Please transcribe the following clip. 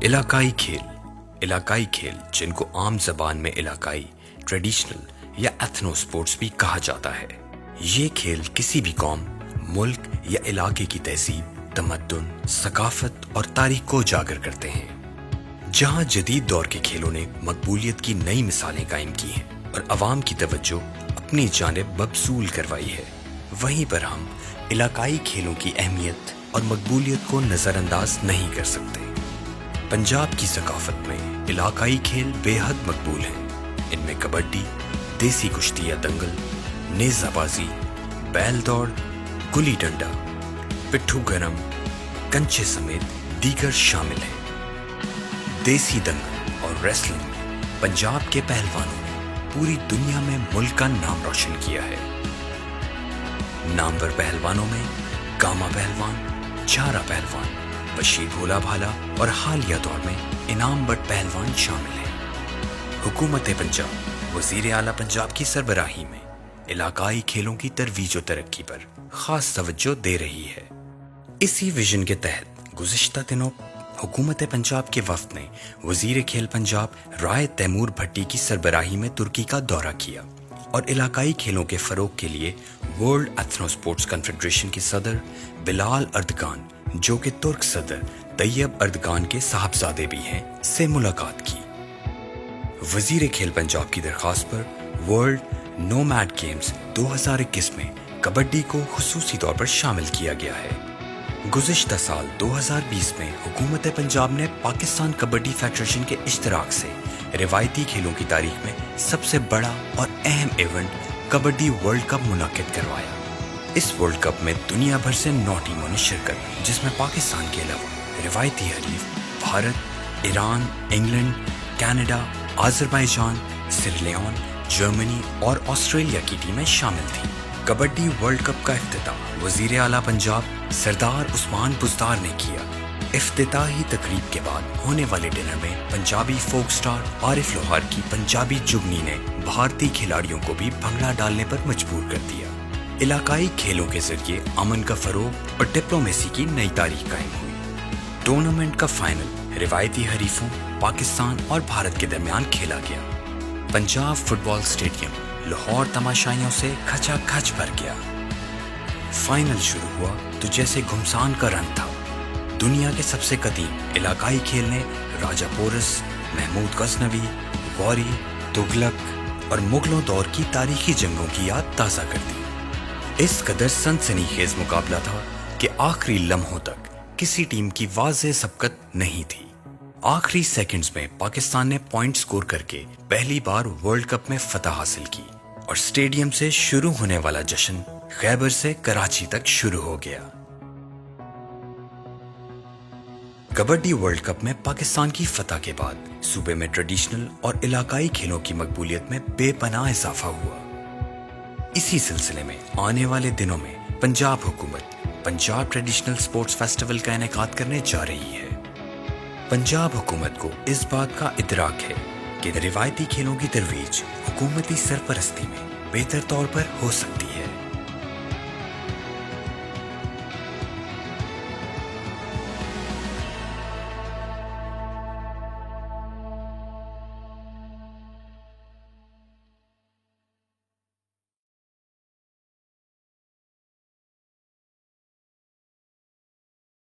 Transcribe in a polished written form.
علاقائی کھیل جن کو عام زبان میں علاقائی، ٹریڈیشنل یا ایتھنو سپورٹس بھی کہا جاتا ہے، یہ کھیل کسی بھی قوم، ملک یا علاقے کی تہذیب، تمدن، ثقافت اور تاریخ کو اجاگر کرتے ہیں۔ جہاں جدید دور کے کھیلوں نے مقبولیت کی نئی مثالیں قائم کی ہیں اور عوام کی توجہ اپنی جانب مبذول کروائی ہے، وہیں پر ہم علاقائی کھیلوں کی اہمیت اور مقبولیت کو نظر انداز نہیں کر سکتے۔ پنجاب کی ثقافت میں علاقائی کھیل بے حد مقبول ہیں۔ ان میں کبڈی، دیسی کشتی یا دنگل، نیزہ بازی، بیل دوڑ، گلی ڈنڈا، پٹھو گرم، کنچے سمیت دیگر شامل ہیں۔ دیسی دنگل اور ریسلنگ میں پنجاب کے پہلوانوں نے پوری دنیا میں ملک کا نام روشن کیا ہے۔ نامور پہلوانوں میں گاما پہلوان، چھارا پہلوان، بشیر بھولا بھالا اور حالیہ دور میں انعام بٹ پہلوان شامل ہیں۔ حکومت پنجاب وزیر اعلیٰ پنجاب کی سربراہی میں علاقائی کھیلوں کی ترویج و ترقی پر خاص توجہ دے رہی ہے۔ اسی ویژن کے تحت گزشتہ دنوں حکومت پنجاب کے وفد نے وزیر کھیل پنجاب رائے تیمور بھٹی کی سربراہی میں ترکی کا دورہ کیا اور علاقائی کھیلوں کے فروغ کے لیے ورلڈ ایتھنو سپورٹس کنفیڈریشن کے صدر بلال اردگان، جو کہ ترک صدر طیب اردگان کے صاحبزادے بھی ہیں، سے ملاقات کی۔ وزیر کھیل پنجاب کی درخواست پر ورلڈ نومیڈ گیمز 2021 میں کبڈی کو خصوصی طور پر شامل کیا گیا ہے۔ گزشتہ سال 2020 میں حکومت پنجاب نے پاکستان کبڈی فیڈریشن کے اشتراک سے روایتی کھیلوں کی تاریخ میں سب سے بڑا اور اہم ایونٹ کبڈی ورلڈ کپ منعقد کروایا۔ اس ورلڈ کپ میں دنیا بھر سے 9 ٹیموں نے شرکت، جس میں پاکستان کے علاوہ روایتی حریف بھارت، ایران، انگلینڈ، کینیڈا، آذربائیجان، سیرلیون، جرمنی اور آسٹریلیا کی ٹیمیں شامل تھیں۔ کبڈی ورلڈ کپ کا افتتاح وزیر اعلیٰ پنجاب سردار عثمان بزدار نے کیا۔ افتتاحی تقریب کے بعد ہونے والے ڈنر میں پنجابی فوک سٹار عارف لوہار کی پنجابی جگنی نے بھارتی کھلاڑیوں کو بھی بھنگڑا ڈالنے پر مجبور کر دیا۔ علاقائی کھیلوں کے ذریعے امن کا فروغ اور ڈپلومیسی کی نئی تاریخ قائم ہوئی۔ ٹورنامنٹ کا فائنل روایتی حریفوں پاکستان اور بھارت کے درمیان کھیلا گیا۔ پنجاب فٹ بال اسٹیڈیم لاہور تماشائیوں سے کھچا کھچ بھر گیا۔ فائنل شروع ہوا تو جیسے گھمسان کا رنگ تھا۔ دنیا کے سب سے قدیم علاقائی کھیل نے راجہ پورس، محمود غزنوی، غوری، تغلق اور مغلوں دور کی تاریخی جنگوں کی یاد تازہ کر دی۔ اس قدر سنسنی خیز مقابلہ تھا کہ آخری لمحوں تک کسی ٹیم کی واضح سبقت نہیں تھی۔ آخری سیکنڈز میں پاکستان نے پوائنٹ سکور کر کے پہلی بار ورلڈ کپ میں فتح حاصل کی اور اسٹیڈیم سے شروع ہونے والا جشن خیبر سے کراچی تک شروع ہو گیا۔ کبڈی ورلڈ کپ میں پاکستان کی فتح کے بعد صوبے میں ٹریڈیشنل اور علاقائی کھیلوں کی مقبولیت میں بے پناہ اضافہ ہوا۔ اسی سلسلے میں آنے والے دنوں میں پنجاب حکومت پنجاب ٹریڈیشنل سپورٹس فیسٹیول کا انعقاد کرنے جا رہی ہے۔ پنجاب حکومت کو اس بات کا ادراک ہے کہ روایتی کھیلوں کی ترویج حکومتی سرپرستی میں بہتر طور پر ہو سکتی